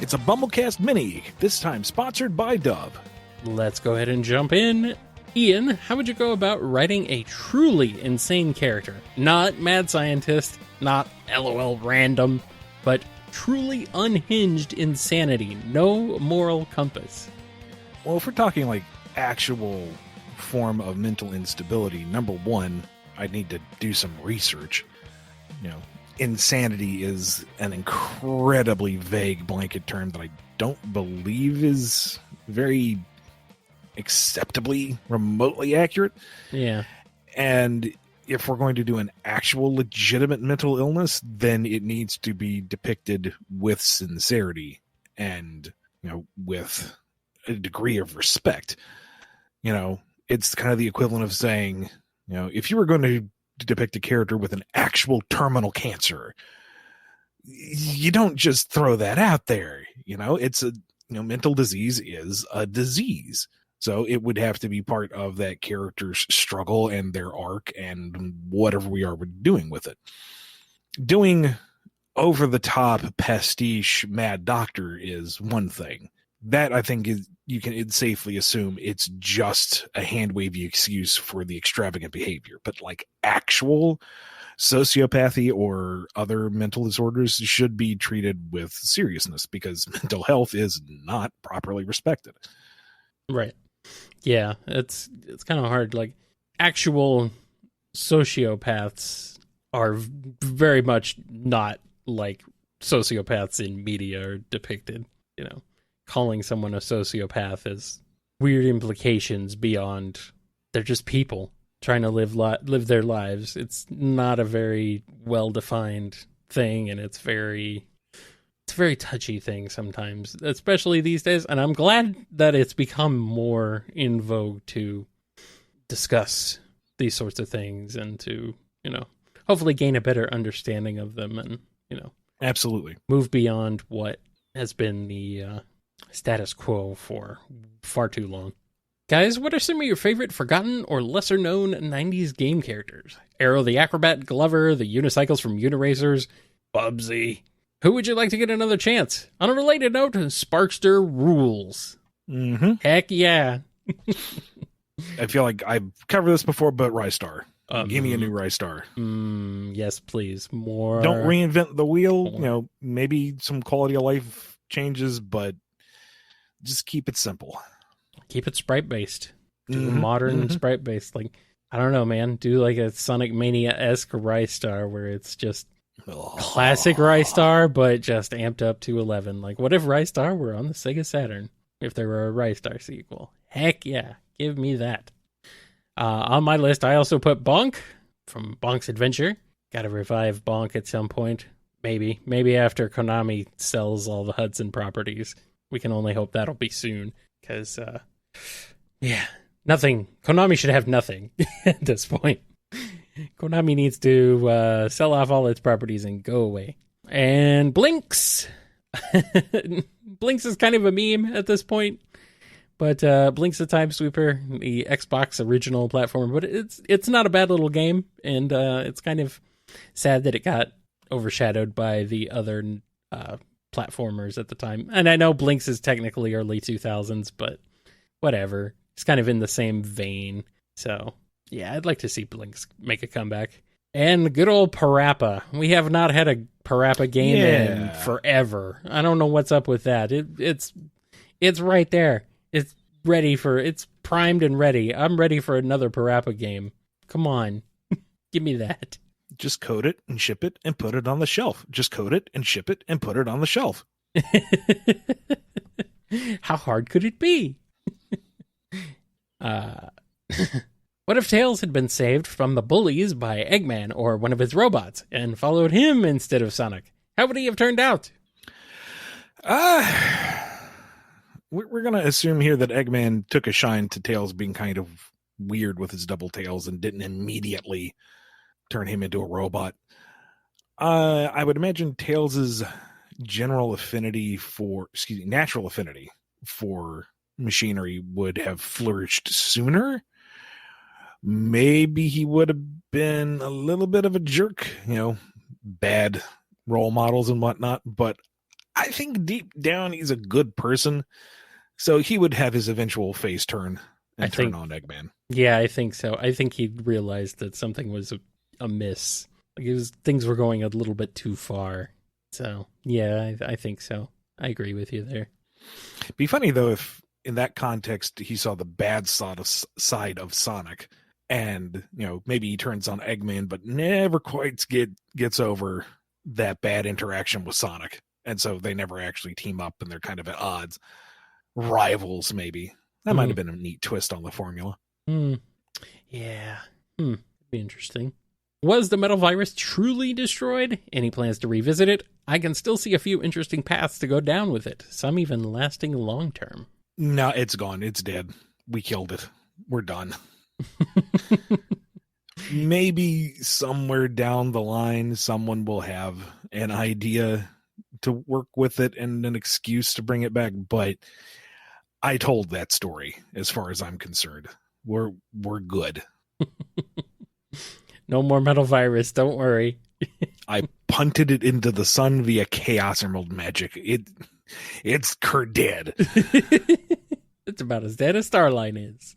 It's a BumbleKast Mini, this time sponsored by Dub. Let's go ahead and jump in. Ian, how would you go about writing a truly insane character? Not mad scientist, not LOL random, but truly unhinged insanity, no moral compass. Well, if we're talking like actual form of mental instability, number one, I'd need to do some research. Insanity is an incredibly vague blanket term that I don't believe is very acceptably remotely accurate. Yeah. And if we're going to do an actual legitimate mental illness, then it needs to be depicted with sincerity and, with a degree of respect. It's kind of the equivalent of saying, if you were going to depict a character with an actual terminal cancer, you don't just throw that out there. It's a, mental disease is a disease. So it would have to be part of that character's struggle and their arc and whatever we are doing with it. Doing over the top pastiche Mad Doctor is one thing. That I think is, you can safely assume it's just a hand-wavy excuse for the extravagant behavior. But like actual sociopathy or other mental disorders should be treated with seriousness because mental health is not properly respected. Right. Yeah, it's kind of hard. Like, actual sociopaths are very much not like sociopaths in media are depicted, Calling someone a sociopath has weird implications beyond they're just people trying to live their lives. It's not a very well-defined thing, and it's a very touchy thing sometimes, especially these days. And I'm glad that it's become more in vogue to discuss these sorts of things and to, hopefully gain a better understanding of them and, absolutely move beyond what has been the status quo for far too long. Guys, what are some of your favorite forgotten or lesser known 90s game characters? Arrow the Acrobat, Glover, the Unicycles from Uniracers, Bubsy. Who would you like to get another chance? On a related note, Sparkster rules. Mm-hmm. Heck yeah. I feel like I've covered this before, but Rystar. Give me a new Rystar. Yes, please. More. Don't reinvent the wheel. Maybe some quality of life changes, but just keep it simple. Keep it sprite-based. Do a modern sprite-based. Like, I don't know, man. Do like a Sonic Mania-esque Rystar where it's just classic Rystar, but just amped up to 11. Like, what if Rystar were on the Sega Saturn? If there were a Rystar sequel? Heck yeah. Give me that. On my list, I also put Bonk from Bonk's Adventure. Gotta revive Bonk at some point. Maybe after Konami sells all the Hudson properties. We can only hope that'll be soon. Because, nothing. Konami should have nothing at this point. Konami needs to sell off all its properties and go away. And Blinks. Blinks is kind of a meme at this point. But Blinks the Time Sweeper, the Xbox original platform. But it's not a bad little game. And it's kind of sad that it got overshadowed by the other platformers at the time. And I know Blinks is technically early 2000s, but whatever. It's kind of in the same vein. So, yeah, I'd like to see Blinks make a comeback. And good old Parappa. We have not had a Parappa game in forever. I don't know what's up with that. It's right there. It's primed and ready. I'm ready for another Parappa game. Come on. Give me that. Just code it and ship it and put it on the shelf. Just code it and ship it and put it on the shelf. How hard could it be? What if Tails had been saved from the bullies by Eggman or one of his robots and followed him instead of Sonic? How would he have turned out? We're going to assume here that Eggman took a shine to Tails being kind of weird with his double tails and didn't immediately turn him into a robot. I would imagine Tails's natural affinity for machinery would have flourished sooner. maybe he would have been a little bit of a jerk, bad role models and whatnot. But I think deep down he's a good person. So he would have his eventual face turn and turn on Eggman. Yeah, I think so. I think he realized that something was amiss. Things were going a little bit too far. So, yeah, I think so. I agree with you there. Be funny, though, if in that context he saw the bad side of Sonic and, maybe he turns on Eggman, but never quite gets over that bad interaction with Sonic. And so they never actually team up and they're kind of at odds. Rivals, maybe. That might have been a neat twist on the formula. Yeah. Be interesting. Was the metal virus truly destroyed? Any plans to revisit it? I can still see a few interesting paths to go down with it, some even lasting long term. No, it's gone. It's dead. We killed it. We're done. Maybe somewhere down the line, someone will have an idea to work with it and an excuse to bring it back. But I told that story as far as I'm concerned. We're good. No more metal virus. Don't worry. I punted it into the sun via Chaos Emerald magic. It's dead. It's about as dead as Starline is.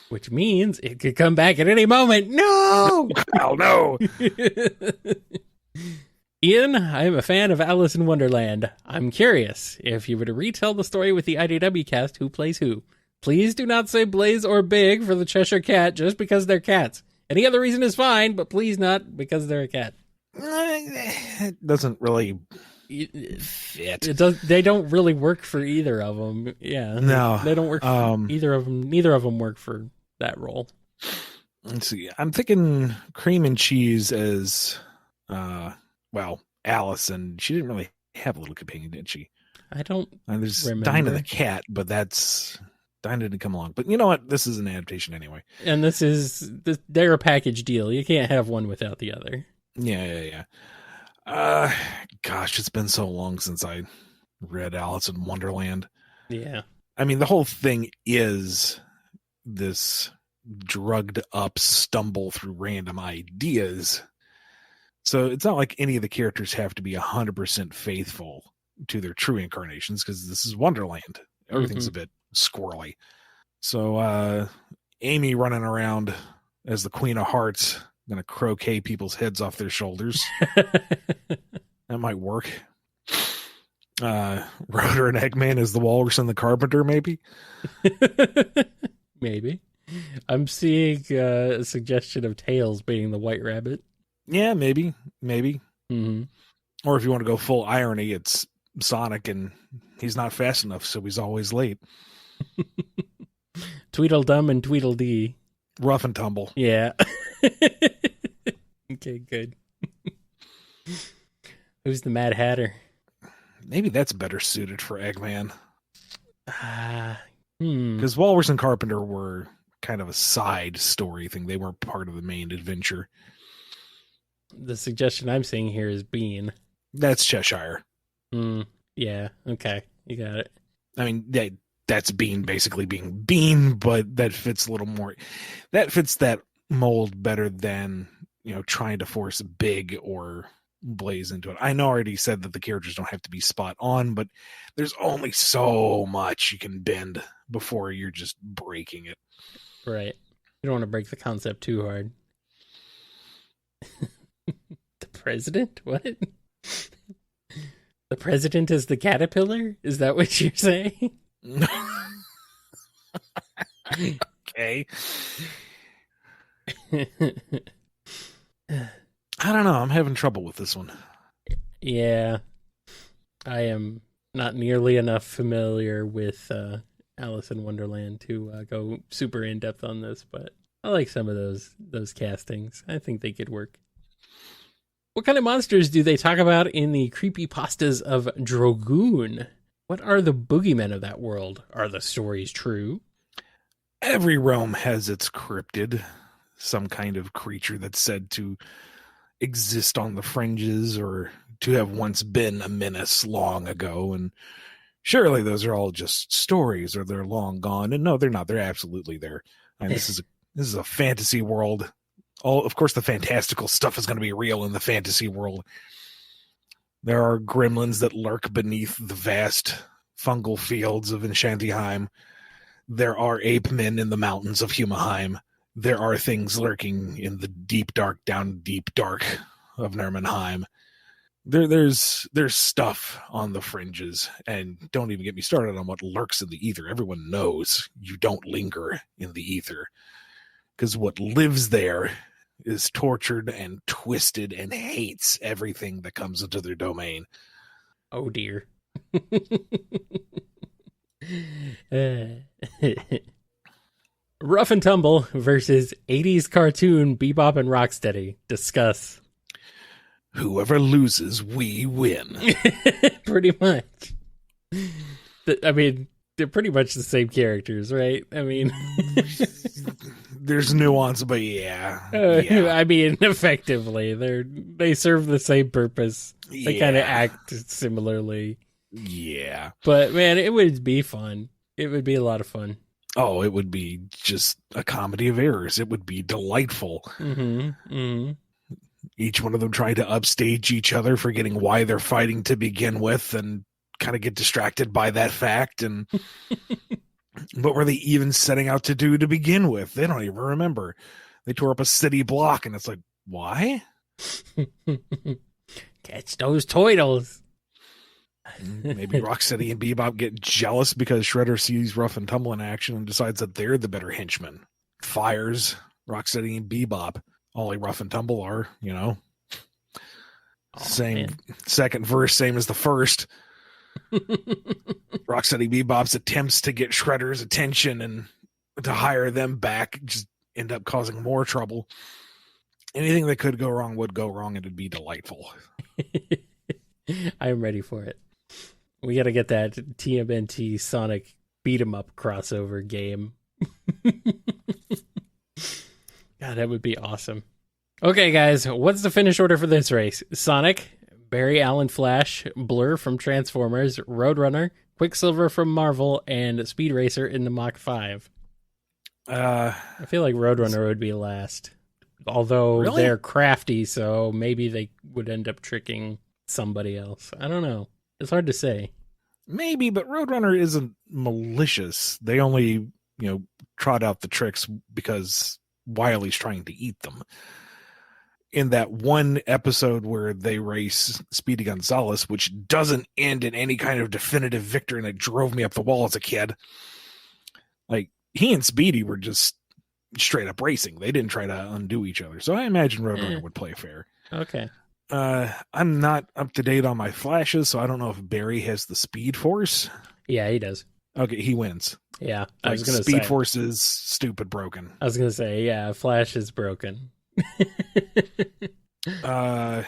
Which means it could come back at any moment. No! Oh, no! Ian, I am a fan of Alice in Wonderland. I'm curious, if you were to retell the story with the IDW cast, who plays who? Please do not say Blaze or Big for the Cheshire Cat just because they're cats. Any other reason is fine, but please not because they're a cat. It doesn't really fit. They don't really work for either of them. Yeah. No. They don't work for either of them. Neither of them work for that role. Let's see. I'm thinking Cream and Cheese as, Alice, and she didn't really have a little companion, did she? I don't There's remember. Dinah the cat, but Dinah didn't come along. But you know what? This is an adaptation anyway. And they're a package deal. You can't have one without the other. Yeah. Gosh, it's been so long since I read Alice in Wonderland. Yeah. I mean, the whole thing is this drugged up stumble through random ideas. So it's not like any of the characters have to be 100% faithful to their true incarnations because this is Wonderland. Everything's a bit squirrely. So Amy running around as the Queen of Hearts, gonna croquet people's heads off their shoulders. That might work. Rotor and Eggman as the Walrus and the Carpenter, maybe. Maybe. I'm seeing a suggestion of Tails being the White Rabbit. Yeah, maybe. Mm-hmm. Or if you want to go full irony, it's Sonic and he's not fast enough, so he's always late. Tweedledum and Tweedledee. Rough and tumble. Yeah. Okay, good. Who's the Mad Hatter? Maybe that's better suited for Eggman. Hmm. Because Walrus and Carpenter were kind of a side story thing. They weren't part of the main adventure. The suggestion I'm seeing here is Bean. That's Cheshire. Yeah, okay. You got it. I mean, that's Bean basically being Bean, but that fits a little more. That fits that mold better than, trying to force Big or Blaze into it. I know I already said that the characters don't have to be spot on, but there's only so much you can bend before you're just breaking it. Right. You don't want to break the concept too hard. The president? What? The president is the caterpillar? Is that what you're saying? Okay. I don't know. I'm having trouble with this one. Yeah. I am not nearly enough familiar with Alice in Wonderland to go super in depth on this, but I like some of those castings. I think they could work. What kind of monsters do they talk about in the creepypastas of Drogoon? What are the boogeymen of that world? Are the stories true? Every realm has its cryptid, some kind of creature that's said to exist on the fringes or to have once been a menace long ago and surely those are all just stories, or they're long gone. And no, they're not. They're absolutely there. And this is a fantasy world. Of course, the fantastical stuff is going to be real in the fantasy world. There are gremlins that lurk beneath the vast fungal fields of Enchantiheim. There are ape men in the mountains of Humaheim. There are things lurking in the deep dark of Nurmenheim. There's stuff on the fringes, and don't even get me started on what lurks in the ether. Everyone knows you don't linger in the ether, because what lives there is tortured and twisted and hates everything that comes into their domain. Oh dear. Rough and Tumble versus 80s cartoon Bebop and Rocksteady. Discuss. Whoever loses, we win. Pretty much. I mean, they're pretty much the same characters, right? I mean... There's nuance, but yeah. I mean, effectively, they serve the same purpose. They kind of act similarly. Yeah. But man, it would be fun. It would be a lot of fun. Oh, it would be just a comedy of errors. It would be delightful. Mm-hmm. Mm-hmm. Each one of them trying to upstage each other, forgetting why they're fighting to begin with, and kind of get distracted by that fact. And what were they even setting out to do to begin with? They don't even remember. They tore up a city block, and it's like, why? Catch those turtles. Maybe Rocksteady and Bebop get jealous because Shredder sees Rough and Tumble in action and decides that they're the better henchmen. Fires Rocksteady and Bebop. Only Rough and Tumble are, you know. Same man. Second verse, same as the first. Rocksteady Bebop's attempts to get Shredder's attention and to hire them back just end up causing more trouble. Anything that could go wrong would go wrong, and it'd be delightful. I am ready for it. We got to get that TMNT Sonic beat 'em up crossover game. God, that would be awesome. Okay, guys, what's the finish order for this race? Sonic, Barry Allen Flash, Blur from Transformers, Roadrunner, Quicksilver from Marvel, and Speed Racer in the Mach 5. I feel like Roadrunner would be last. Although really? They're crafty, so maybe they would end up tricking somebody else. I don't know. It's hard to say. Maybe, but Roadrunner isn't malicious. They only, trot out the tricks because Wily's trying to eat them. In that one episode where they race Speedy Gonzalez, which doesn't end in any kind of definitive victory, and it drove me up the wall as a kid. Like, he and Speedy were just straight up racing. They didn't try to undo each other. So I imagine Roadrunner would play fair. Okay. I'm not up to date on my flashes, so I don't know if Barry has the Speed Force. Yeah, he does. Okay, he wins. Yeah, I was gonna say Speed Force is stupid broken. I was gonna say, yeah, Flash is broken. I'm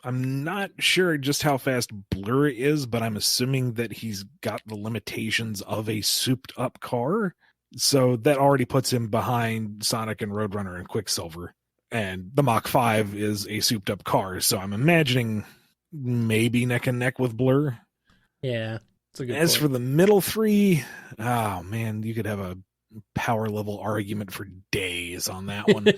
not sure just how fast Blur is, but I'm assuming that he's got the limitations of a souped up car. So that already puts him behind Sonic and Roadrunner and Quicksilver. And the Mach 5 is a souped up car. So I'm imagining maybe neck and neck with Blur. Yeah. That's a good As point. for the middle three, oh man, you could have a power level argument for days on that one.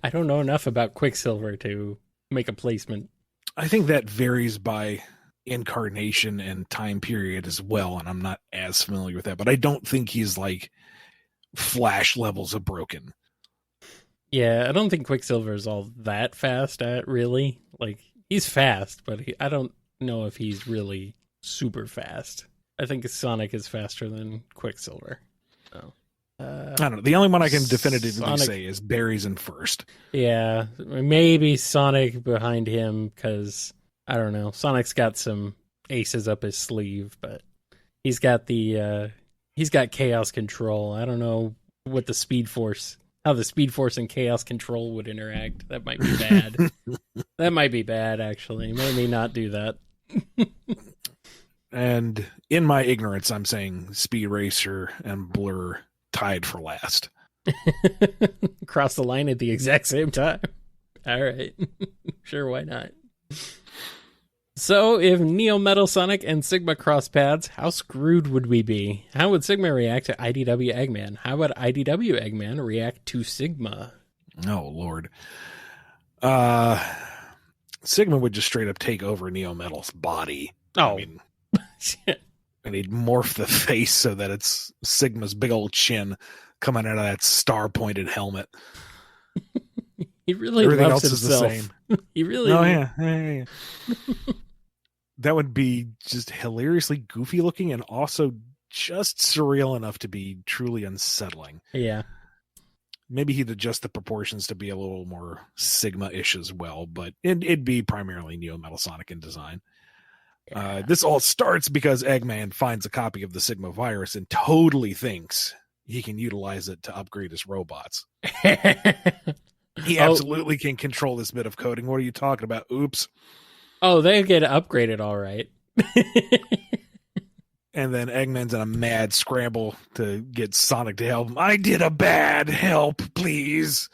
I don't know enough about Quicksilver to make a placement. I think that varies by incarnation and time period as well, and I'm not as familiar with that, but I don't think he's like Flash levels of broken. Yeah, I don't think Quicksilver is all that fast really. Like, he's fast, but I don't know if he's really super fast. I think Sonic is faster than Quicksilver. So, I don't know. The only one I can definitively say is Barry's in first. Yeah, maybe Sonic behind him because, I don't know, Sonic's got some aces up his sleeve, but he's got Chaos Control. I don't know what the Speed Force, how the Speed Force and Chaos Control would interact. That might be bad. That might be bad, actually. Maybe not do that. And in my ignorance, I'm saying Speed Racer and Blur tied for last. Cross the line at the exact same time. All right. Sure, why not? So, if Neo Metal Sonic and Sigma cross paths, how screwed would we be? How would Sigma react to IDW Eggman? How would IDW Eggman react to Sigma? Oh, Lord. Sigma would just straight up take over Neo Metal's body. Oh. I mean, and he'd morph the face so that it's Sigma's big old chin coming out of that star-pointed helmet. He really Everything loves else himself. is the same. He really. Oh, yeah. That would be just hilariously goofy looking and also just surreal enough to be truly unsettling. Yeah. Maybe he'd adjust the proportions to be a little more Sigma-ish as well, but it'd be primarily Neo Metal Sonic in design. Yeah. This all starts because Eggman finds a copy of the Sigma virus and totally thinks he can utilize it to upgrade his robots. He absolutely can control this bit of coding. What are you talking about? Oops. Oh, they get upgraded all right. And then Eggman's in a mad scramble to get Sonic to help him. I did a bad, help, please.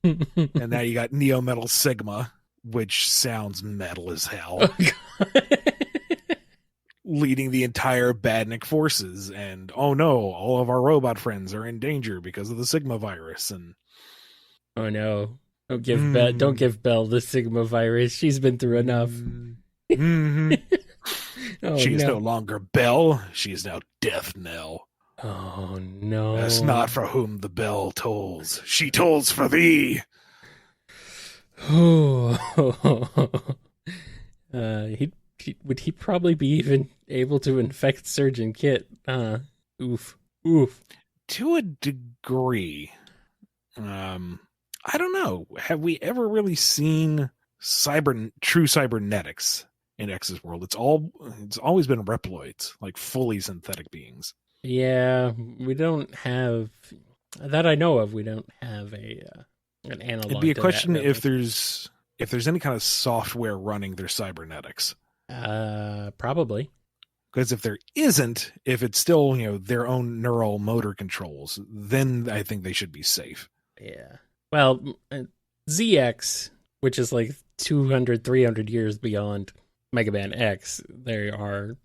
And now you got Neo Metal Sigma, which sounds metal as hell, leading the entire Badnik forces. And oh no, all of our robot friends are in danger because of the Sigma virus. And oh no. Don't give Belle the Sigma virus. She's been through enough. Mm-hmm. Oh, she is no. no longer Belle. She is now Death Knell. Oh no. That's not for whom the bell tolls. She tolls for thee. Would he probably be even able to infect Surgeon Kit? Oof. To a degree. I don't know. Have we ever really seen true cybernetics in X's world? It's always been Reploids, like fully synthetic beings. Yeah, we don't have that I know of. We don't have an analog. It'd be a to question that, really. if there's any kind of software running their cybernetics. Probably. Because if there isn't, if it's still their own neural motor controls, then I think they should be safe. Yeah. Well, ZX, which is like 200, 300 years beyond Mega Man X, there are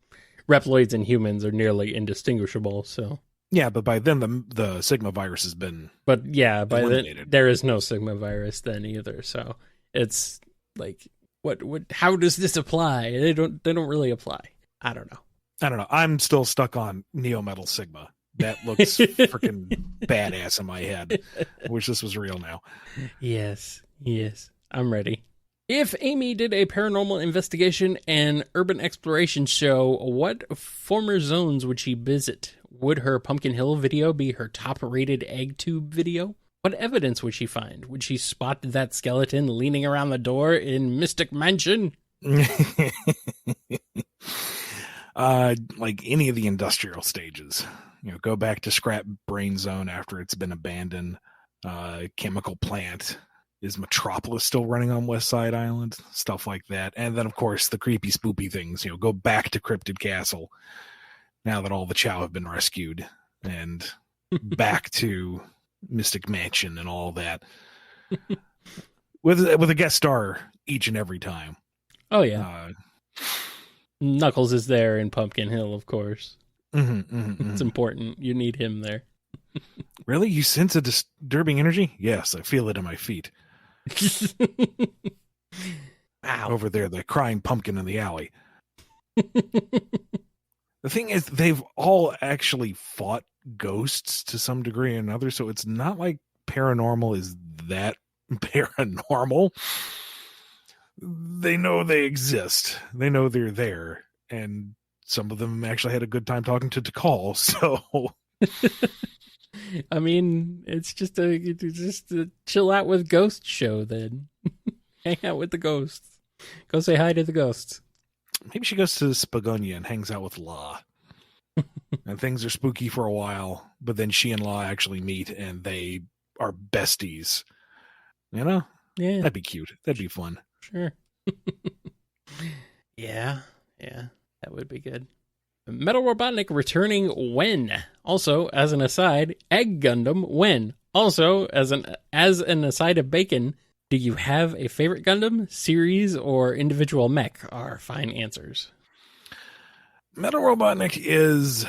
Reploids and humans are nearly indistinguishable. So yeah, but by then the Sigma virus has been. But yeah, by eliminated. then there is no Sigma virus then either. So it's like, what? How does this apply? They don't really apply. I don't know. I'm still stuck on Neo Metal Sigma. That looks freaking badass in my head. I wish this was real now. Yes. I'm ready. If Amy did a paranormal investigation and urban exploration show, what former zones would she visit? Would her Pumpkin Hill video be her top-rated egg tube video? What evidence would she find? Would she spot that skeleton leaning around the door in Mystic Mansion? Like any of the industrial stages. Go back to Scrap Brain Zone after it's been abandoned. Chemical plant. Is Metropolis still running on West Side Island? Stuff like that. And then, of course, the creepy, spoopy things. Go back to Cryptid Castle now that all the Chow have been rescued. And back to Mystic Mansion and all that. With a guest star each and every time. Oh, yeah. Knuckles is there in Pumpkin Hill, of course. It's important. You need him there. Really? You sense a disturbing energy? Yes, I feel it in my feet. Wow. Over there, the crying pumpkin in the alley. The thing is, they've all actually fought ghosts to some degree or another, so it's not like paranormal is that paranormal. They know they exist. They know they're there, and some of them actually had a good time talking to Tikal, so... I mean, it's just a chill out with ghost show then. Hang out with the ghosts. Go say hi to the ghosts. Maybe she goes to Spagonia and hangs out with La. And things are spooky for a while, but then she and La actually meet and they are besties. Yeah. That'd be cute. That'd be fun. Sure. Yeah, that would be good. Metal Robotnik returning when? Also, as an aside, Egg Gundam when? Also, as an aside of bacon, Do you have a favorite Gundam, series, or individual mech? Are fine answers. Metal Robotnik is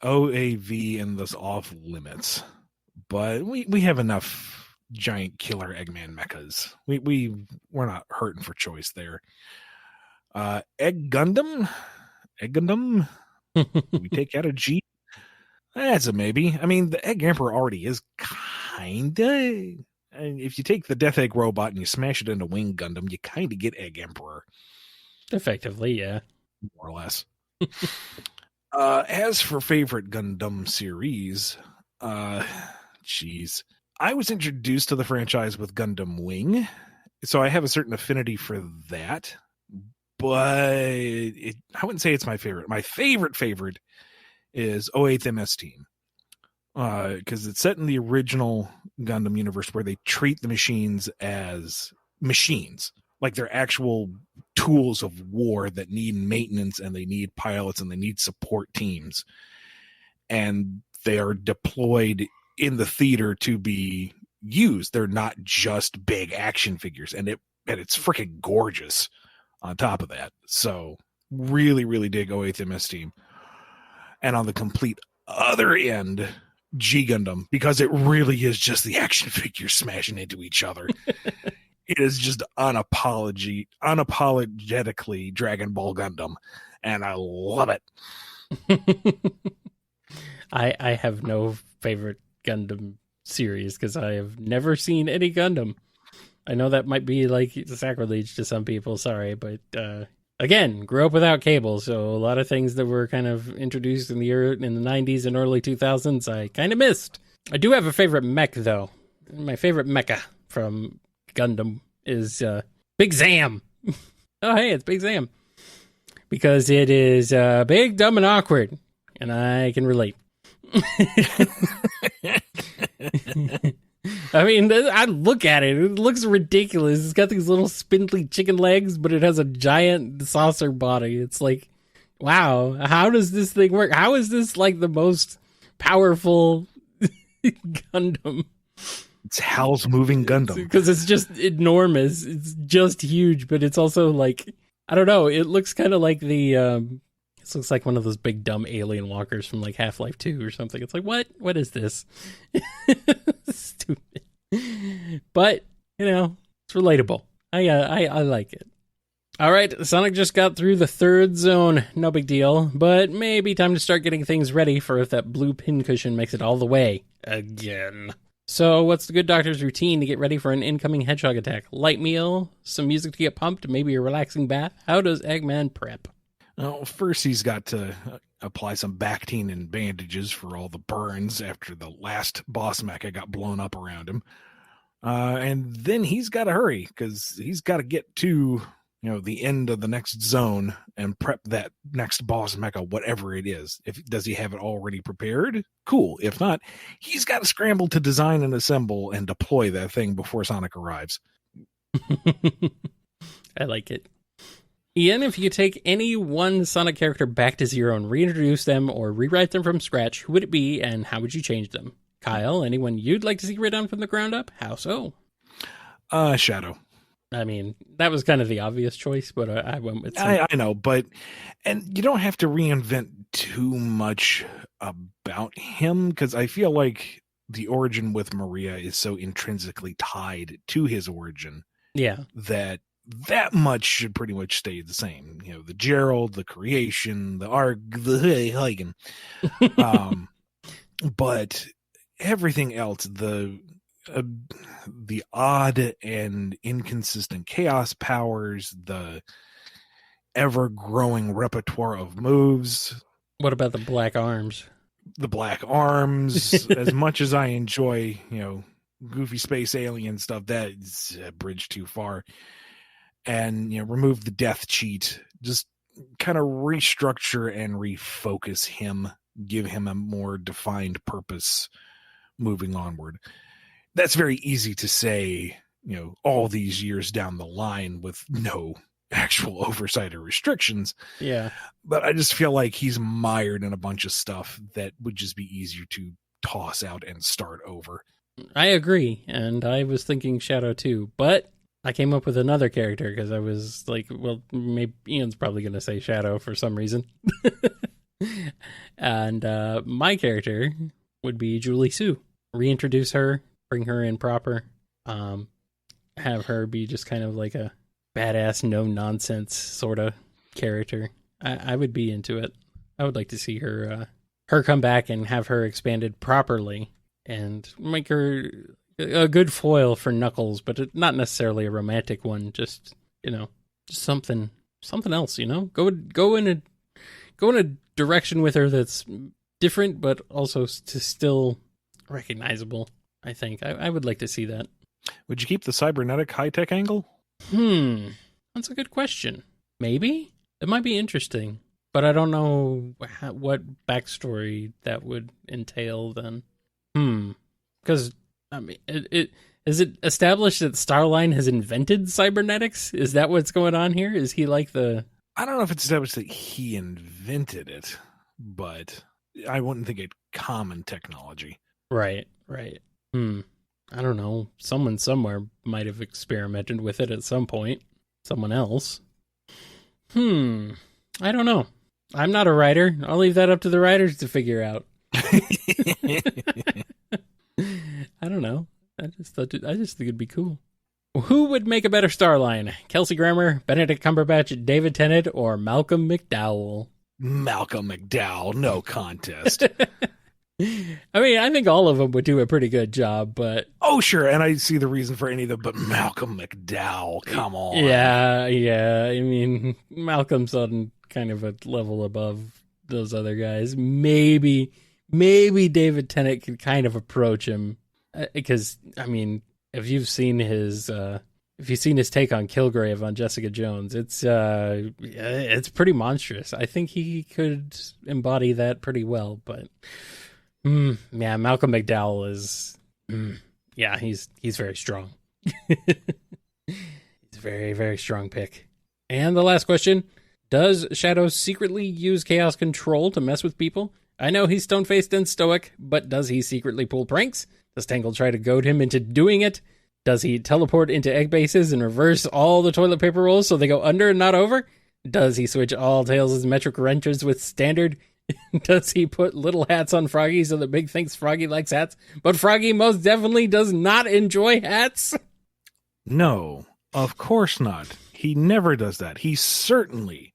OAV and thus off limits, but we have enough giant killer Eggman mechas. We're not hurting for choice there. Egg Gundam. We take out a G. That's a maybe. I mean, the Egg Emperor already is kinda. And if you take the Death Egg robot and you smash it into Wing Gundam, you kind of get Egg Emperor. Effectively, yeah. More or less. As for favorite Gundam series, geez. I was introduced to the franchise with Gundam Wing, so I have a certain affinity for that. But I wouldn't say it's my favorite. My favorite is 08th MS Team. Because it's set in the original Gundam universe where they treat the machines as machines. Like they're actual tools of war that need maintenance and they need pilots and they need support teams. And they are deployed in the theater to be used. They're not just big action figures. And it's freaking gorgeous on top of that. So really, really dig 08th MS Team. And on the complete other end, G Gundam, because it really is just the action figures smashing into each other. It is just unapologetically Dragon Ball Gundam, and I love it. I have no favorite Gundam series because I have never seen any Gundam. I know that might be like sacrilege to some people, sorry, but again, grew up without cable, so a lot of things that were kind of introduced in the 90s and early 2000s I kind of missed. I do have a favorite mech, though. My favorite mecha from Gundam is Big Zam. Oh, hey, it's Big Zam. Because it is big, dumb, and awkward, and I can relate. I mean, I look at it. It looks ridiculous. It's got these little spindly chicken legs, but it has a giant saucer body. It's like, wow, how does this thing work? How is this like the most powerful Gundam? It's Hal's moving Gundam. Because it's just enormous. It's just huge, but it's also like, I don't know. It looks kind of like this looks like one of those big dumb alien walkers from like Half-Life 2 or something. It's like, what is this? Stupid. But, it's relatable. I like it. All right, Sonic just got through the third zone. No big deal, but maybe time to start getting things ready for if that blue pincushion makes it all the way again. So what's the good doctor's routine to get ready for an incoming hedgehog attack? Light meal, some music to get pumped, maybe a relaxing bath? How does Eggman prep? Well, first he's got to apply some Bactine and bandages for all the burns after the last boss mecha got blown up around him. And then he's got to hurry because he's got to get to the end of the next zone and prep that next boss mecha, whatever it is. Does he have it already prepared? Cool. If not, he's got to scramble to design and assemble and deploy that thing before Sonic arrives. I like it. Ian, if you could take any one Sonic character back to zero and reintroduce them or rewrite them from scratch, who would it be and how would you change them? Kyle, anyone you'd like to see written from the ground up? How so? Shadow. I mean, that was kind of the obvious choice, but I went with I know, and you don't have to reinvent too much about him because I feel like the origin with Maria is so intrinsically tied to his origin. Yeah. That much should pretty much stay the same. The Gerald, the creation, the arc, the Hagen. But everything else, the odd and inconsistent chaos powers, the ever-growing repertoire of moves. What about the black arms? The black arms, as much as I enjoy, goofy space alien stuff, that's a bridge too far. And, remove the death cheat, just kind of restructure and refocus him, give him a more defined purpose moving onward. That's very easy to say, all these years down the line with no actual oversight or restrictions. Yeah. But I just feel like he's mired in a bunch of stuff that would just be easier to toss out and start over. I agree, and I was thinking Shadow too, but I came up with another character because I was like, well, maybe Ian's probably going to say Shadow for some reason. And my character would be Julie Sue. Reintroduce her, bring her in proper, have her be just kind of like a badass, no-nonsense sort of character. I would be into it. I would like to see her come back and have her expanded properly and make her a good foil for Knuckles, but not necessarily a romantic one. Just just something else. Go in a direction with her that's different, but also still recognizable. I think I would like to see that. Would you keep the cybernetic high-tech angle? That's a good question. Maybe it might be interesting, but I don't know what backstory that would entail then. Because I mean, is it established that Starline has invented cybernetics? Is that what's going on here? Is he like the... I don't know if it's established that he invented it, but I wouldn't think it common technology. Right. I don't know. Someone somewhere might have experimented with it at some point. Someone else. I don't know. I'm not a writer. I'll leave that up to the writers to figure out. I don't know. I just think it'd be cool. Who would make a better Starline? Kelsey Grammer, Benedict Cumberbatch, David Tennant, or Malcolm McDowell? Malcolm McDowell, no contest. I mean, I think all of them would do a pretty good job, but... Oh, sure, and I see the reason for any of them, but Malcolm McDowell, come on. Yeah, I mean, Malcolm's on kind of a level above those other guys. Maybe David Tennant could kind of approach him, because, I mean, if you've seen his take on Kilgrave on Jessica Jones, it's pretty monstrous. I think he could embody that pretty well, but... yeah, Malcolm McDowell is... he's very strong. He's a very, very strong pick. And the last question, does Shadow secretly use Chaos Control to mess with people? I know he's stone-faced and stoic, but does he secretly pull pranks? Does Tangle try to goad him into doing it? Does he teleport into egg bases and reverse all the toilet paper rolls so they go under and not over? Does he switch all Tails' metric wrenches with standard? Does he put little hats on Froggy so that Big thinks Froggy likes hats, but Froggy most definitely does not enjoy hats? No, of course not. He never does that. He certainly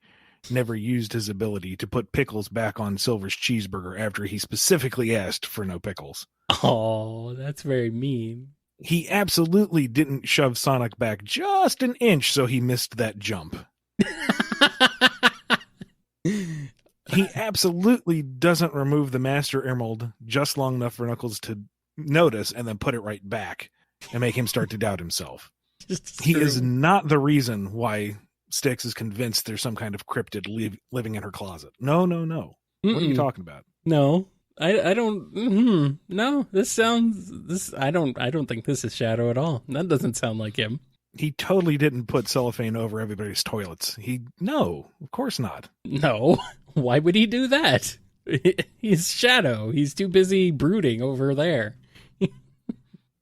never used his ability to put pickles back on Silver's cheeseburger after he specifically asked for no pickles. Oh, that's very mean. He absolutely didn't shove Sonic back just an inch so he missed that jump. He absolutely doesn't remove the Master Emerald just long enough for Knuckles to notice and then put it right back and make him start to doubt himself. He is not the reason why Styx is convinced there's some kind of cryptid living in her closet. No. What are you talking about? No, I don't. No, I don't think this is Shadow at all. That doesn't sound like him. He totally didn't put cellophane over everybody's toilets. No, of course not. No. Why would he do that? He's Shadow. He's too busy brooding over there.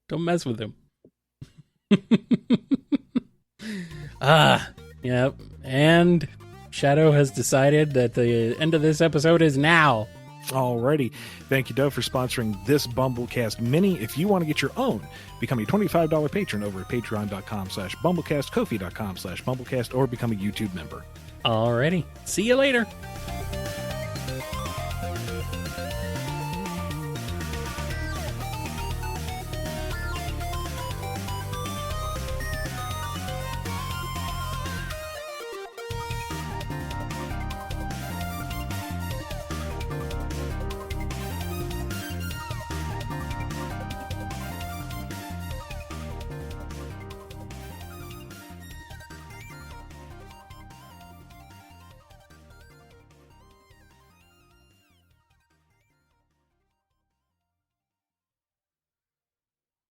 Don't mess with him. Yep. And Shadow has decided that the end of this episode is now. Alrighty. Thank you, Dove, for sponsoring this BumbleKast Mini. If you want to get your own, become a $25 patron over at patreon.com/BumbleKast, Ko-fi.com/BumbleKast, or become a YouTube member. Alrighty. See you later.